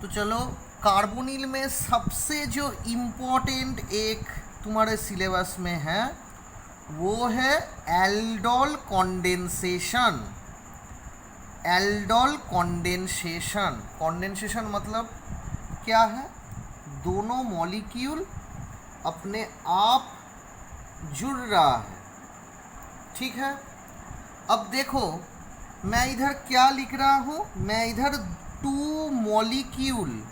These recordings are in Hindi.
तो चलो, कार्बोनिल में सबसे जो इम्पोर्टेंट एक तुम्हारे सिलेबस में है वो है aldol condensation. Aldol condensation, condensation मतलब क्या है? दोनों मॉलिक्यूल अपने आप जुड़ रहा है, ठीक है। अब देखो मैं इधर क्या लिख रहा हूँ, मैं इधर 2 मॉलिक्यूल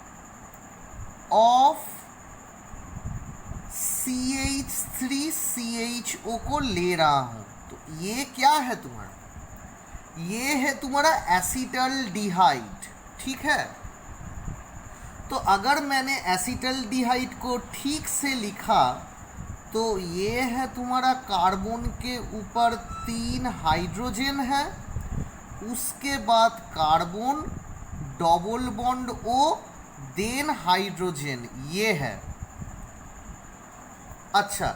ऑफ CH3CHO को ले रहा हूँ। तो ये क्या है तुम्हारा? ये है तुम्हारा एसिटल्डिहाइड, ठीक है। तो अगर मैंने एसिटल्डिहाइड को ठीक से लिखा तो ये है तुम्हारा कार्बन के ऊपर 3 हाइड्रोजन है, उसके बाद carbon double bond O then hydrogen, ये है। अच्छा,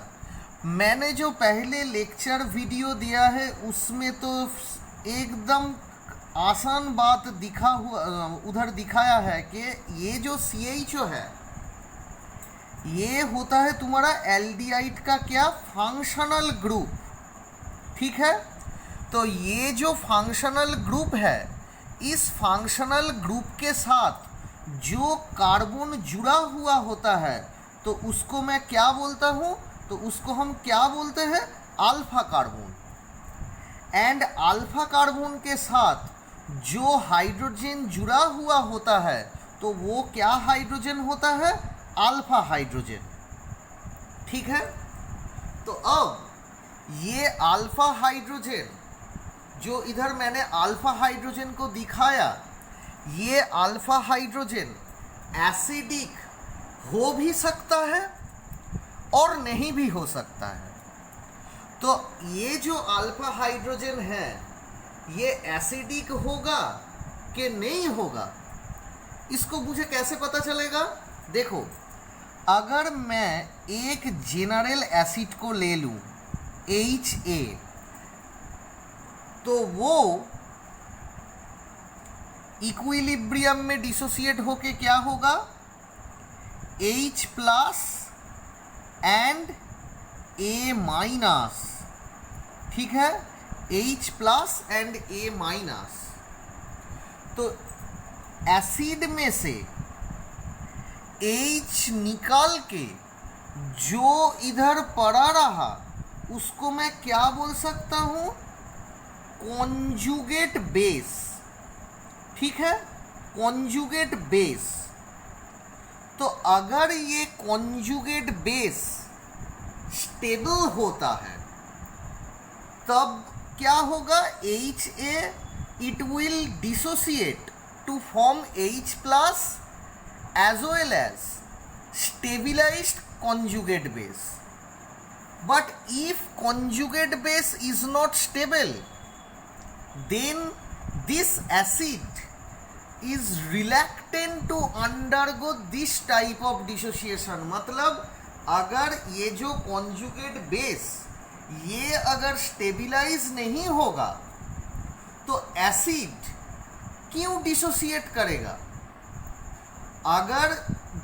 मैंने जो पहले लेक्चर वीडियो दिया है उसमें तो एकदम आसान बात उधर दिखाया है कि ये जो CHO है ये होता है तुम्हारा एल्डिहाइड का क्या? फंक्शनल ग्रुप, ठीक है। तो ये जो फंक्शनल ग्रुप है, इस फंक्शनल ग्रुप के साथ जो कार्बन जुड़ा हुआ होता है तो उसको मैं क्या बोलता हूँ? तो उसको हम क्या बोलते हैं? Alpha carbon. And alpha carbon के साथ जो हाइड्रोजन जुड़ा हुआ होता है तो वो क्या हाइड्रोजन होता है? अल्फा हाइड्रोजन, ठीक है। तो अब ये अल्फा हाइड्रोजन जो इधर मैंने अल्फा हाइड्रोजन को दिखाया, ये अल्फा हाइड्रोजन एसिडिक हो भी सकता है और नहीं भी हो सकता है। तो ये जो अल्फा हाइड्रोजन है ये एसिडिक होगा कि नहीं होगा, इसको मुझे कैसे पता चलेगा? देखो, अगर मैं एक जेनरल एसिड को ले लूँ HA, तो वो इक्विलिब्रियम में डिसोसिएट होके क्या होगा? H plus and A minus, ठीक है। H plus and A minus. तो एसिड में से H निकाल के जो इधर पड़ा रहा उसको मैं क्या बोल सकता हूँ? कॉन्जुगेट बेस, ठीक है, कॉन्जुगेट बेस। तो अगर ये कॉन्जुगेट बेस स्टेबल होता है तब क्या होगा? HA it will dissociate to form H plus as well as stabilized conjugate base. But if conjugate base is not stable, then this acid is reluctant to undergo this type of dissociation. मतलब अगर ये जो conjugate base ये अगर stabilize नहीं होगा तो acid क्यों dissociate करेगा? अगर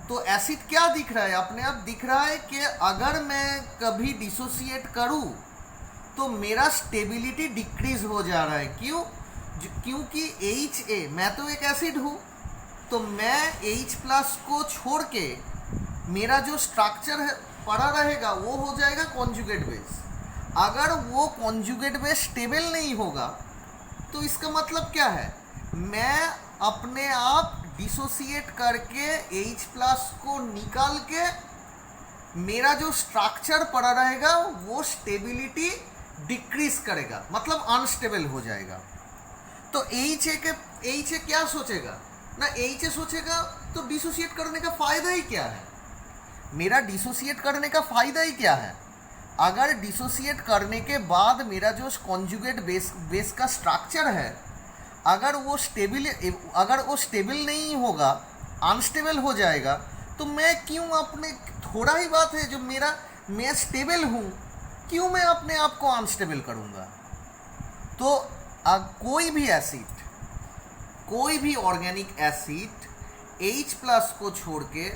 तो एसिड क्या दिख रहा है? अपने आप दिख रहा है कि अगर मैं कभी डिसोसिएट करूं तो मेरा स्टेबिलिटी डिक्रीज हो जा रहा है। क्यों? क्योंकि HA, मैं तो एक एसिड हूं, तो मैं H प्लस को छोड़ के मेरा जो स्ट्रक्चर है पड़ा रहेगा वो हो जाएगा कॉन्जुगेट बेस। अगर वो कॉन्जुगेट बेस स्टेबल नहीं होगा तो इसका मतलब क्या है? मैं अपने आप डिसोसिएट करके H प्लस को निकाल के मेरा जो स्ट्रक्चर पड़ा रहेगा वो स्टेबिलिटी डिक्रीज करेगा, मतलब अनस्टेबल हो जाएगा। तो HA क्या सोचेगा ना? HA सोचेगा तो डिसोसिएट करने का फायदा ही क्या है? मेरा डिसोसिएट करने का फायदा ही क्या है? अगर डिसोसिएट करने के बाद मेरा जो कॉन्जुगेट बेस का स्ट्रक्चर है अगर वो स्टेबल नहीं होगा, अनस्टेबल हो जाएगा, तो मैं क्यों अपने, थोड़ा ही बात है जो मैं स्टेबल हूँ, क्यों मैं अपने आप को अनस्टेबल करूँगा? तो कोई भी ऑर्गेनिक एसिड H प्लस को छोड़ के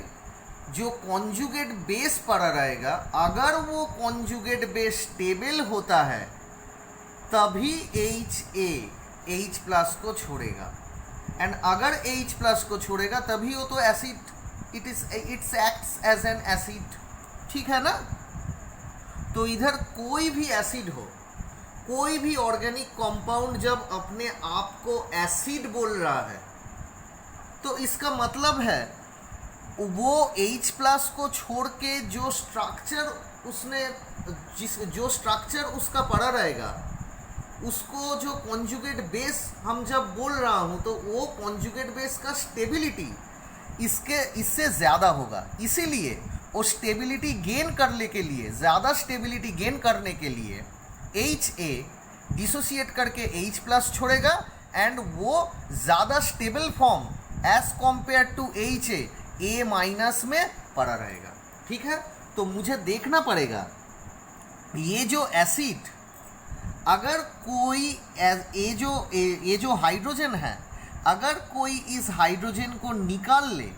जो कॉन्जुगेट बेस पड़ा रहेगा, अगर वो कॉन्जुगेट बेस स्टेबल होता है तभी H प्लस को छोड़ेगा, एंड अगर H प्लस को छोड़ेगा तभी वो तो acid, it's acts as an acid. ठीक है ना? तो इधर कोई भी एसिड हो, कोई भी ऑर्गेनिक कंपाउंड जब अपने आप को एसिड बोल रहा है तो इसका मतलब है वो H प्लस को छोड़ के जो स्ट्रक्चर उसने जो स्ट्रक्चर उसका पड़ा रहेगा, उसको जो कॉन्जुगेट बेस हम जब बोल रहा हूँ तो वो कॉन्जुगेट बेस का स्टेबिलिटी इससे ज़्यादा होगा। इसीलिए वो स्टेबिलिटी गेन करने के लिए, ज़्यादा स्टेबिलिटी गेन करने के लिए HA डिसोसिएट करके H प्लस छोड़ेगा एंड वो ज़्यादा stable form as compare to HA A minus में पड़ा रहेगा। ठीक है? तो मुझे देखना पड़ेगा ये जो एसिड, अगर कोई ये जो हाइड्रोजन है, अगर कोई इस हाइड्रोजन को निकाल ले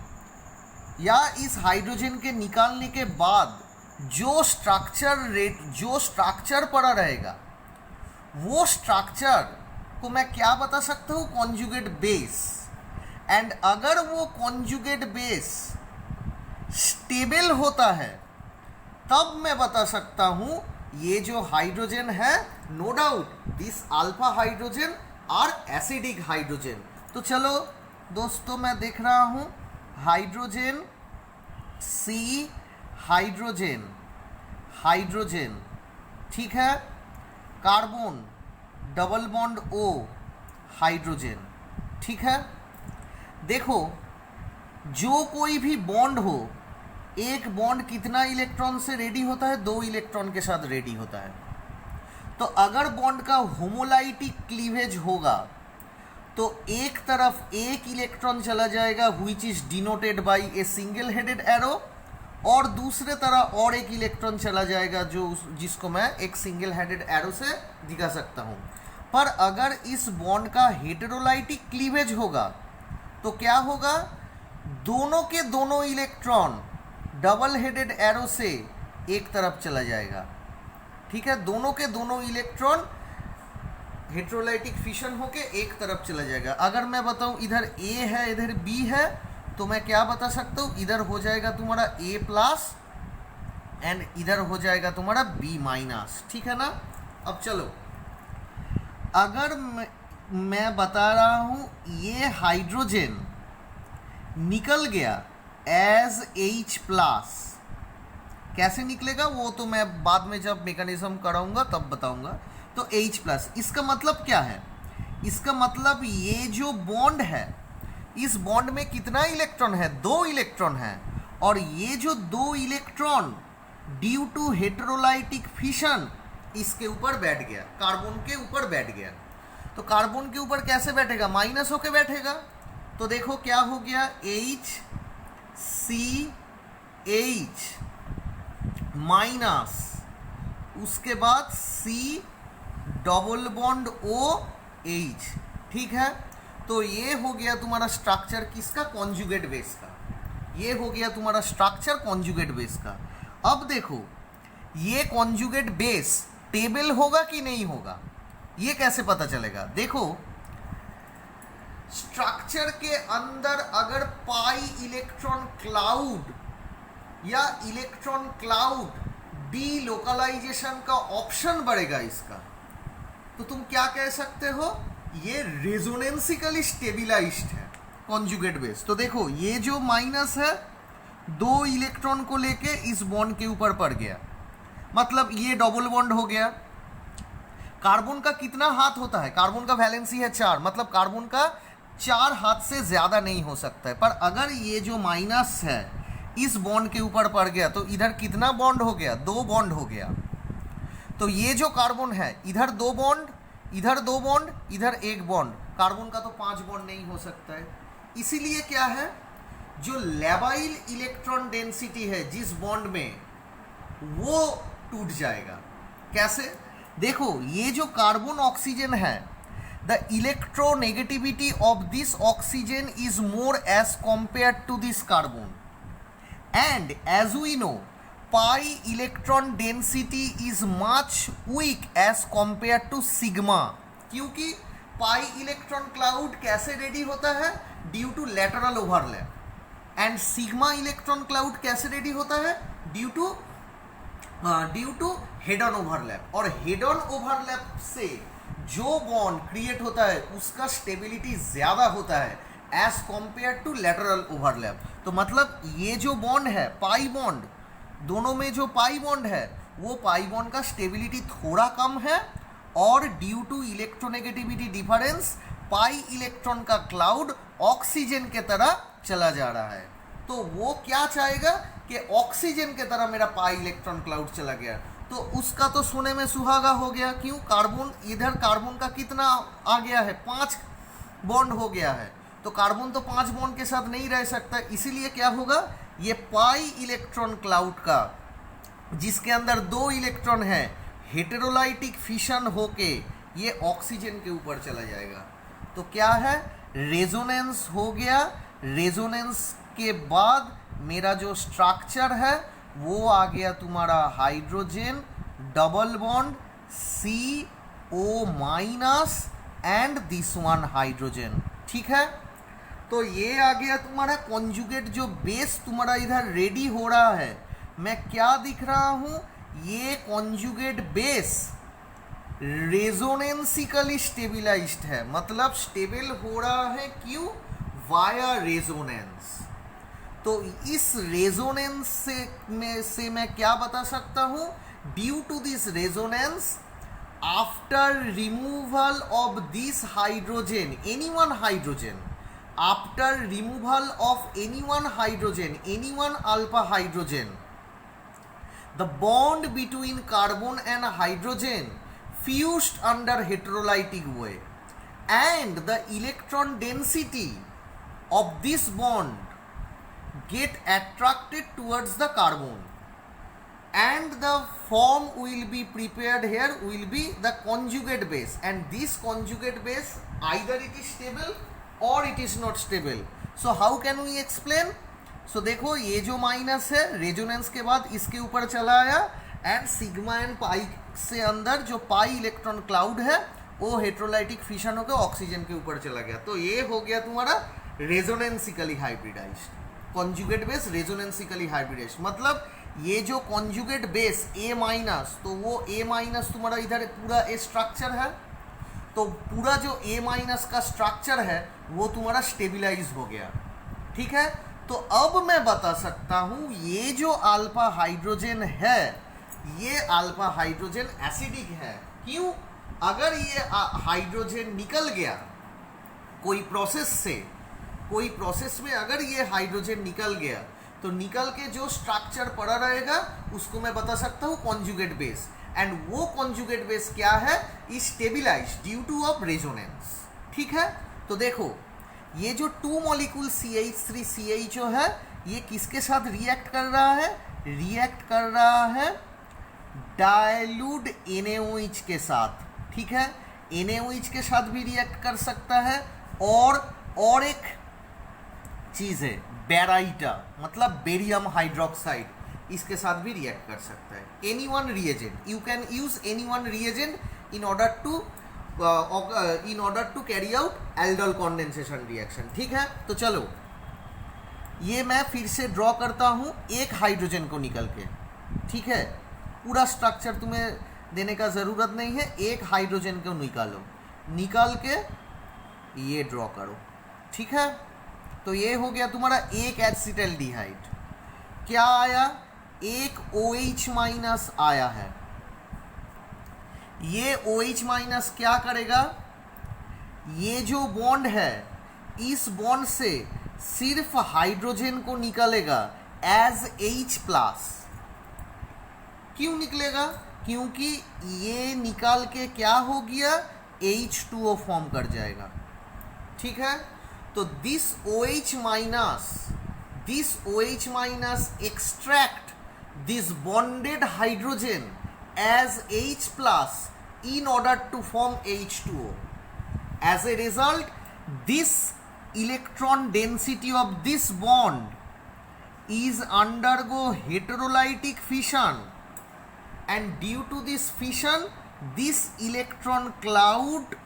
या इस हाइड्रोजन के निकालने के बाद जो स्ट्रक्चर पड़ा रहेगा, वो स्ट्रक्चर को मैं क्या बता सकता हूँ? Conjugate base. एंड अगर वो कॉन्जुगेट बेस स्टेबल होता है तब मैं बता सकता हूँ ये जो हाइड्रोजन है, no doubt this alpha hydrogen और एसिडिक हाइड्रोजन। तो चलो दोस्तों मैं देख रहा हूँ हाइड्रोजन C, हाइड्रोजन, ठीक है, carbon double bond O, hydrogen. ठीक है? देखो जो कोई भी बॉन्ड हो, एक बॉन्ड कितना इलेक्ट्रॉन से रेडी होता है? 2 इलेक्ट्रॉन के साथ रेडी होता है। तो अगर बॉन्ड का होमोलाइटिक क्लीवेज होगा तो एक तरफ एक इलेक्ट्रॉन चला जाएगा which is denoted by a single headed arrow, और दूसरे तरफ और एक इलेक्ट्रॉन चला जाएगा जिसको मैं एक सिंगल हेडेड एरो से दिखा सकता हूँ। पर अगर इस बॉन्ड का हेटेरोलाइटिक क्लीवेज होगा तो क्या होगा? दोनों के दोनों इलेक्ट्रॉन डबल हेडेड एरो से एक तरफ चला जाएगा। ठीक है? दोनों के दोनों इलेक्ट्रॉन हेटेरोलाइटिक फिशन होके एक तरफ चला जाएगा। अगर मैं बताऊं इधर A है इधर B है तो मैं क्या बता सकता हूँ? इधर हो जाएगा तुम्हारा A प्लस एंड इधर हो जाएगा तुम्हारा B माइनस। ठीक है ना? अब चलो, अगर मैं बता रहा हूँ ये हाइड्रोजन निकल गया एज H प्लस, कैसे निकलेगा वो तो मैं बाद में जब मैकेनिज्म कराऊंगा तब बताऊंगा। तो H प्लस, इसका मतलब क्या है? इसका मतलब ये जो बॉन्ड है, इस बॉन्ड में कितना इलेक्ट्रॉन है? 2 इलेक्ट्रॉन है, और ये जो 2 इलेक्ट्रॉन ड्यू टू हेटेरोलाइटिक फिशन इसके ऊपर बैठ गया, कार्बन के ऊपर बैठ गया। तो कार्बन के ऊपर कैसे बैठेगा? माइनस होके बैठेगा। तो देखो क्या हो गया, HCH माइनस, उसके बाद C डबल बॉन्ड OH। ठीक है? तो ये हो गया तुम्हारा स्ट्रक्चर किसका? कॉन्जुगेट बेस का। ये हो गया तुम्हारा स्ट्रक्चर कॉन्जुगेट बेस का। अब देखो ये कॉन्जुगेट बेस टेबल होगा कि नहीं होगा, ये कैसे पता चलेगा? देखो स्ट्रक्चर के अंदर अगर पाई इलेक्ट्रॉन क्लाउड या इलेक्ट्रॉन क्लाउड डी लोकलाइजेशन का ऑप्शन बढ़ेगा इसका, तो तुम क्या कह सकते हो? ये रेजोनेंसिकली स्टेबिलाइज्ड है कॉन्जुगेट बेस। तो देखो ये जो माइनस है 2 इलेक्ट्रॉन को लेके इस बॉन्ड के ऊपर पड़ गया, मतलब ये डबल बॉन्ड हो गया। कार्बन का कितना हाथ होता है? कार्बन का वैलेंसी है 4, मतलब कार्बन का 4 हाथ से ज़्यादा नहीं हो सकता है। पर अगर ये जो माइनस है इस बॉन्ड के ऊपर पड़ गया तो इधर कितना बॉन्ड हो गया? 2 बॉन्ड हो गया। तो ये जो कार्बन है इधर 2 बॉन्ड, इधर 2 बॉन्ड, इधर 1 बॉन्ड। कार्बन का तो 5 बॉन्ड नहीं हो सकता है। इसीलिए क्या है, जो लेबाइल इलेक्ट्रॉन डेंसिटी है जिस बॉन्ड में, वो टूट जाएगा। कैसे? देखो ये जो कार्बन ऑक्सीजन है, the electronegativity of this oxygen is more as compared to this carbon, and as we know pi electron density is much weak as compared to sigma, क्योंकि पाई इलेक्ट्रॉन क्लाउड कैसे रेडी होता है, due to lateral overlap, and sigma electron cloud कैसे रेडी होता है, due to head on overlap, और हेड ऑन ओवरलैप से जो बॉन्ड क्रिएट होता है उसका स्टेबिलिटी ज़्यादा होता है as compare to lateral overlap. तो मतलब ये जो बॉन्ड है पाई बॉन्ड, दोनों में जो पाई बॉन्ड है वो पाई बॉन्ड का स्टेबिलिटी थोड़ा कम है, और due to electronegativity difference pi electron का क्लाउड ऑक्सीजन के तरह चला जा रहा है। तो वो क्या चाहेगा कि ऑक्सीजन के तरह मेरा पाई इलेक्ट्रॉन क्लाउड चला गया, तो उसका तो सोने में सुहागा हो गया। क्यों? कार्बन, इधर कार्बन का कितना आ गया है, 5 बॉन्ड हो गया है, तो कार्बन तो 5 बॉन्ड के साथ नहीं रह सकता, इसीलिए क्या होगा, ये पाई इलेक्ट्रॉन क्लाउड का जिसके अंदर 2 इलेक्ट्रॉन है हेटेरोलाइटिक फिशन होके ये ऑक्सीजन के ऊपर चला जाएगा। तो क्या है, रेजोनेंस हो गया। रेजोनेंस के बाद मेरा जो स्ट्रक्चर है वो आ गया तुम्हारा hydrogen double bond CO- and this one hydrogen, ठीक है। तो ये आ गया तुम्हारा कॉन्जुगेट जो बेस तुम्हारा इधर रेडी हो रहा है। मैं क्या दिख रहा हूँ, ये कॉन्जुगेट बेस रेजोनेंसिकली स्टेबिलाइज्ड है, मतलब स्टेबल हो रहा है। क्यों? Via resonance. तो इस रेजोनेंस से मैं क्या बता सकता हूँ, due to this resonance after removal of this hydrogen, any one hydrogen, after removal of any one hydrogen, any one alpha hydrogen, the bond between carbon and hydrogen fused under heterolytic way, and the electron density of this bond get attracted towards the carbon, and the form will be prepared here will be the conjugate base, and this conjugate base either it is stable or it is not stable. So how can we explain? सो देखो ये जो माइनस है रेजोनेंस के बाद इसके ऊपर चला आया, एंड सिग्मा एंड पाई से अंदर जो पाई इलेक्ट्रॉन क्लाउड है वो हेट्रोलाइटिक फिशन होकर ऑक्सीजन के ऊपर चला गया। तो ये हो गया तुम्हारा रेजोनेंसिकली हाइब्रिडाइज्ड कॉन्जुगेट बेस, रेजोनेंसिकली हाइब्रिडाइज्ड। मतलब ये जो कॉन्जुगेट बेस A-, तो वो A- तुम्हारा इधर पूरा ए स्ट्रक्चर है, तो पूरा जो A- का स्ट्रक्चर है वो तुम्हारा स्टेबिलाइज हो गया, ठीक है। तो अब मैं बता सकता हूँ ये जो अल्फा हाइड्रोजन है ये अल्फा हाइड्रोजन एसिडिक है। क्यों? अगर ये हाइड्रोजन निकल गया कोई प्रोसेस में अगर ये हाइड्रोजन निकल गया तो निकल के जो स्ट्रक्चर पड़ा रहेगा उसको मैं बता सकता हूँ कॉन्जुगेट बेस, एंड वो कॉन्जुगेट बेस क्या है, is stabilised due two of resonance, ठीक है। तो देखो ये जो 2 मॉलिक्यूल CH3CH है ये किसके साथ रिएक्ट कर रहा है, रिएक्ट कर रहा है डाइल्यूट NaOH के साथ, ठीक है। NaOH के साथ भी रिएक्ट कर सकता है, और एक चीज़ है बेराइटा, मतलब बेरियम हाइड्रोक्साइड, इसके साथ भी रिएक्ट कर सकता है। Any one reagent, you can use any one reagent in order to carry out aldol condensation reaction, ठीक है। तो चलो ये मैं फिर से ड्रॉ करता हूँ एक हाइड्रोजन को निकल के, ठीक है। पूरा स्ट्रक्चर तुम्हें देने का ज़रूरत नहीं है, एक हाइड्रोजन को निकालो, निकाल के ये ड्रॉ करो, ठीक है। तो ये हो गया तुम्हारा एक एसिटाल्डिहाइड, क्या आया, एक OH- आया है। ये OH- क्या करेगा, ये जो बॉन्ड है इस बॉन्ड से सिर्फ हाइड्रोजन को निकालेगा एज H+। क्यों निकलेगा, क्योंकि ये निकाल के क्या हो गया, H2O फॉर्म कर जाएगा, ठीक है। तो this OH- extract this bonded hydrogen as H+ in order to form H2O, As a result, this electron density of this bond is undergo heterolytic fission, and due to this fission, this electron cloud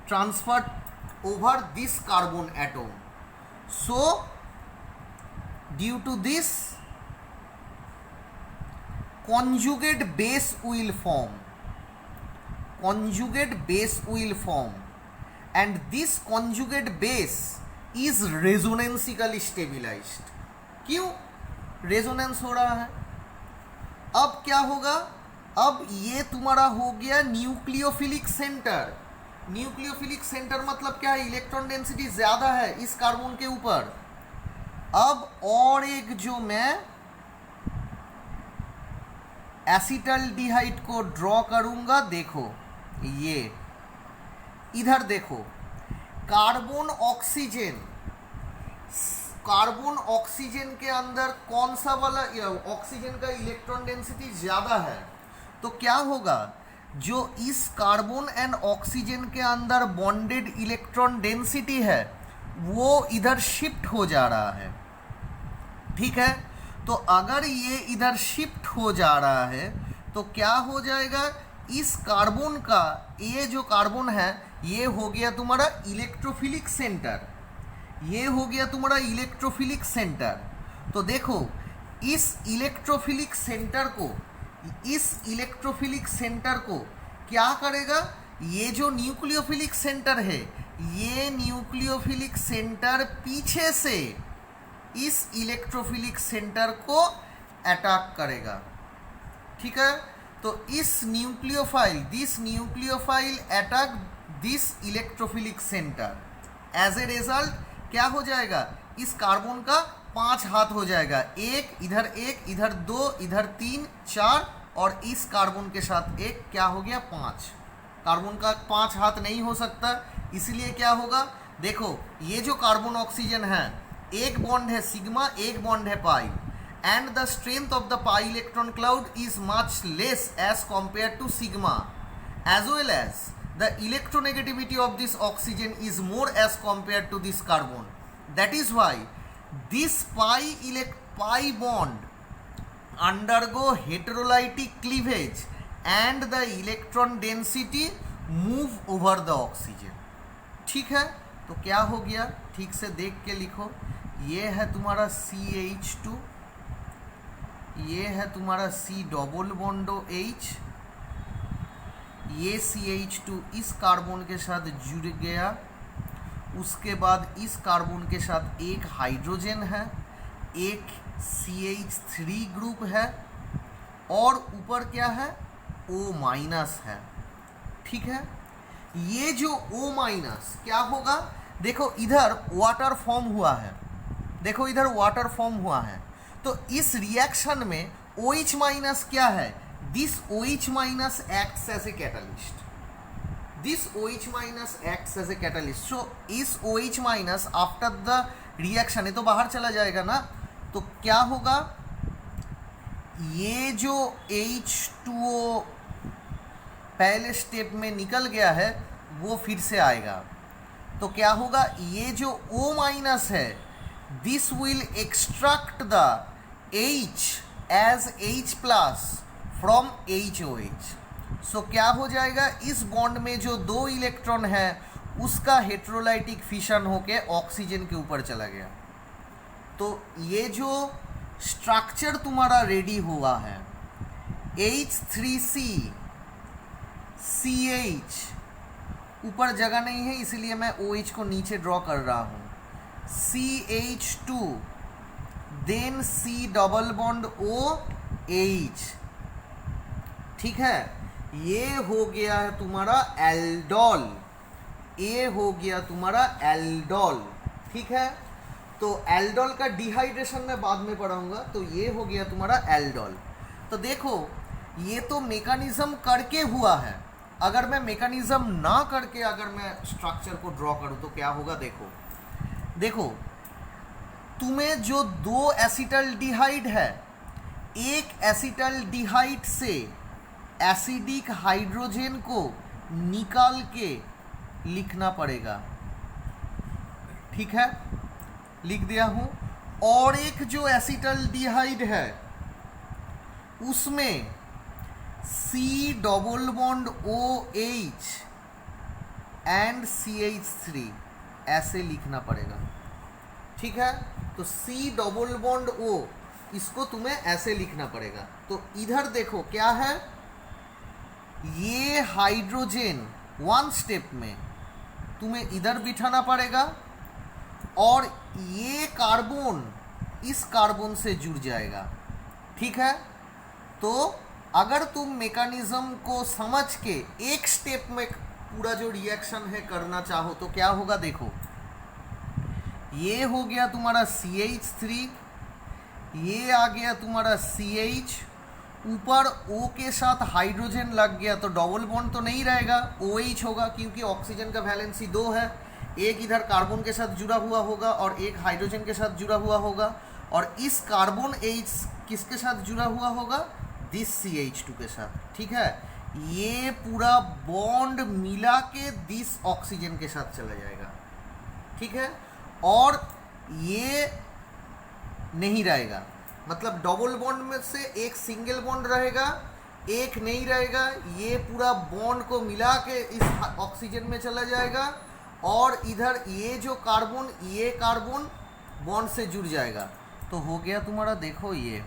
transferred over this carbon atom. So due to this, conjugate base will form. Conjugate base will form, and this conjugate base is resonantly stabilised. क्यों रेजोनेंस हो रहा है? अब क्या होगा? अब ये तुम्हारा हो गया न्यूक्लियोफिलिक सेंटर. न्यूक्लियोफिलिक सेंटर मतलब क्या है? इलेक्ट्रॉन डेंसिटी ज़्यादा है इस कार्बन के ऊपर. अब और एक जो मैं एसिटल्डिहाइड को ड्रॉ करूंगा, देखो ये इधर देखो, कार्बन ऑक्सीजन. कार्बन ऑक्सीजन के अंदर कौन सा वाला ऑक्सीजन का इलेक्ट्रॉन डेंसिटी ज़्यादा है? तो क्या होगा? जो इस कार्बन एंड ऑक्सीजन के अंदर बॉन्डेड इलेक्ट्रॉन डेंसिटी है वो इधर शिफ्ट हो जा रहा है. ठीक है, तो अगर ये इधर शिफ्ट हो जा रहा है तो क्या हो जाएगा? इस कार्बन का, ये जो कार्बन है ये हो गया तुम्हारा इलेक्ट्रोफिलिक सेंटर. ये हो गया तुम्हारा इलेक्ट्रोफिलिक सेंटर. तो देखो इस इलेक्ट्रोफिलिक सेंटर को क्या करेगा? ये जो न्यूक्लियोफिलिक सेंटर है, ये न्यूक्लियोफिलिक सेंटर पीछे से इस इलेक्ट्रोफिलिक सेंटर को अटैक करेगा. ठीक है, तो this nucleophile attack this electrophilic centre. As a result क्या हो जाएगा? इस कार्बन का 5 हाथ हो जाएगा. एक, इधर 2, इधर 3, 4, और इस कार्बन के साथ एक, क्या हो गया? 5. कार्बन का 5 हाथ नहीं हो सकता, इसलिए क्या होगा? देखो ये जो कार्बन ऑक्सीजन है, एक बॉन्ड है सिग्मा, एक बॉन्ड है पाई, and the strength of the pi electron cloud is much less as compared to sigma, as well as the electronegativity of this oxygen is more as compared to this carbon. That is why this pi bond undergo heterolytic cleavage and the electron density move over the oxygen. ठीक है, तो क्या हो गया? ठीक से देख के लिखो. ये है तुम्हारा CH2, ये है तुम्हारा C डबल बॉन्डो H, ये CH2 इस कार्बन के साथ जुड़ गया. उसके बाद इस कार्बन के साथ एक हाइड्रोजन है, एक CH3 ग्रुप है, और ऊपर क्या है? O- है. ठीक है, ये जो O- क्या होगा? देखो इधर वाटर फॉर्म हुआ है, देखो इधर वाटर फॉर्म हुआ है. तो इस रिएक्शन में OH- क्या है? This OH- acts as a catalyst. This OH- acts as a catalyst. So इस OH- आफ्टर द रिएक्शन, ये तो बाहर चला जाएगा ना, तो क्या होगा? ये जो H2O पहले स्टेप में निकल गया है वो फिर से आएगा. तो क्या होगा? ये जो O- है, this will extract the H as H+ from HOH. So क्या हो जाएगा? इस बॉन्ड में जो 2 इलेक्ट्रॉन है उसका हेटेरोलाइटिक फिशन होके ऑक्सीजन के ऊपर चला गया. तो ये जो स्ट्रक्चर तुम्हारा रेडी हुआ है, H3C CH, ऊपर जगह नहीं है इसलिए मैं OH को नीचे ड्रॉ कर रहा हूँ, CH2, then C double bond OH. ठीक है, ये हो गया है तुम्हारा एल्डोल. ये हो गया तुम्हारा एल्डोल. ठीक है, तो एल्डोल का डिहाइड्रेशन मैं बाद में पढ़ाऊंगा. तो ये हो गया तुम्हारा एल्डोल. तो देखो ये तो मेकानिज्म करके हुआ है. अगर मैं मेकानिज्म ना करके अगर मैं स्ट्रक्चर को ड्रॉ करूं तो क्या होगा? देखो तुम्हें जो 2 एसिटल्डिहाइड है, एक एसिटल्डिहाइड से एसिडिक हाइड्रोजन को निकाल के लिखना पड़ेगा। ठीक है, लिख दिया हूँ। और एक जो एसिटल्डिहाइड है उसमें C double bond OH and CH3 ऐसे लिखना पड़ेगा। ठीक है, तो C डबल बॉन्ड O इसको तुम्हें ऐसे लिखना पड़ेगा। तो इधर देखो क्या है, ये हाइड्रोजन वन स्टेप में तुम्हें इधर बिठाना पड़ेगा और ये कार्बन इस कार्बन से जुड़ जाएगा। ठीक है, तो अगर तुम मेकानिज्म को समझ के एक स्टेप में पूरा जो रिएक्शन है करना चाहो तो क्या होगा, देखो ये हो गया तुम्हारा CH3, ये आ गया तुम्हारा CH, ऊपर O के साथ हाइड्रोजन लग गया तो डबल बॉन्ड तो नहीं रहेगा, OH होगा क्योंकि ऑक्सीजन का वैलेंसी 2 है। एक इधर कार्बन के साथ जुड़ा हुआ होगा और एक हाइड्रोजन के साथ जुड़ा हुआ होगा, और इस कार्बन H किसके साथ जुड़ा हुआ होगा, दिस CH2 के साथ। ठीक है, ये पूरा बॉन्ड मिला के दिस ऑक्सीजन के साथ चला जाएगा। ठीक है, और ये नहीं रहेगा, मतलब डबल बॉन्ड में से एक सिंगल बॉन्ड रहेगा, एक नहीं रहेगा, ये पूरा बॉन्ड को मिला के इस ऑक्सीजन में चला जाएगा, और इधर ये जो कार्बन, ये कार्बन बॉन्ड से जुड़ जाएगा। तो हो गया तुम्हारा, देखो ये,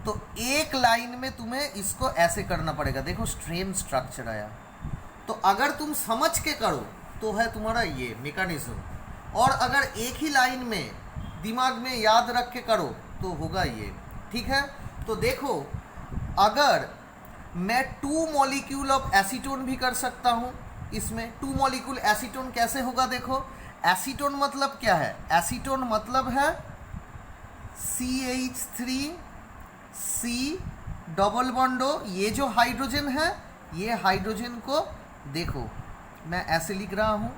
तो एक लाइन में तुम्हें इसको ऐसे करना पड़ेगा। देखो स्ट्रेन स्ट्रक्चर आया। तो अगर तुम समझ के करो तो है तुम्हारा ये मैकेनिज्म, और अगर एक ही लाइन में दिमाग में याद रख के करो तो होगा ये। ठीक है, तो देखो अगर मैं 2 मॉलिक्यूल ऑफ एसीटोन भी कर सकता हूँ इसमें। 2 मॉलिक्यूल एसीटोन कैसे होगा, देखो एसीटोन मतलब क्या है, एसीटोन मतलब है CH3 C डबल बॉन्डो, ये जो हाइड्रोजन है ये हाइड्रोजन को देखो मैं ऐसे लिख रहा हूँ,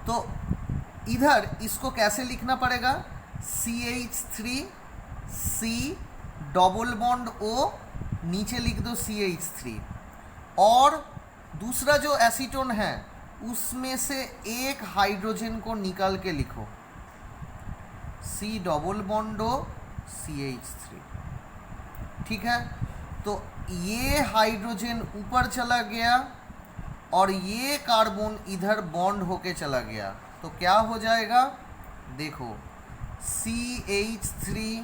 तो इधर इसको कैसे लिखना पड़ेगा, CH3 C double bond O, नीचे लिख दो CH3, और दूसरा जो एसीटोन है उसमें से एक हाइड्रोजन को निकाल के लिखो, C double bond O CH3। ठीक है, तो ये हाइड्रोजन ऊपर चला गया और ये कार्बन इधर बॉन्ड होके चला गया, तो क्या हो जाएगा, देखो CH3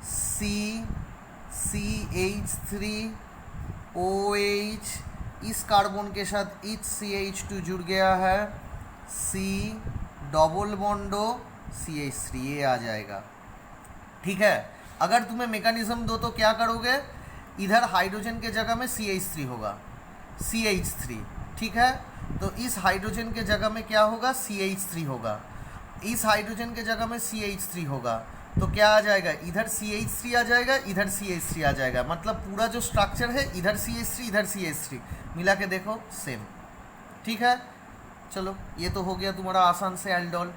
C CH3 OH, इस कार्बन के साथ इच CH2 जुड़ गया है, C double bond O CH3, ये आ जाएगा। ठीक है, अगर तुम्हें मैकेनिज्म दो तो क्या करोगे, इधर हाइड्रोजन के जगह में CH3 होगा, CH3। ठीक है, तो इस हाइड्रोजन के जगह में क्या होगा, CH3 होगा, इस हाइड्रोजन के जगह में CH3 होगा, तो क्या आ जाएगा, इधर CH3 आ जाएगा, इधर CH3 आ जाएगा, मतलब पूरा जो स्ट्रक्चर है इधर CH3 इधर CH3 मिला के देखो सेम। ठीक है, चलो ये तो हो गया तुम्हारा आसान से एल्डोल।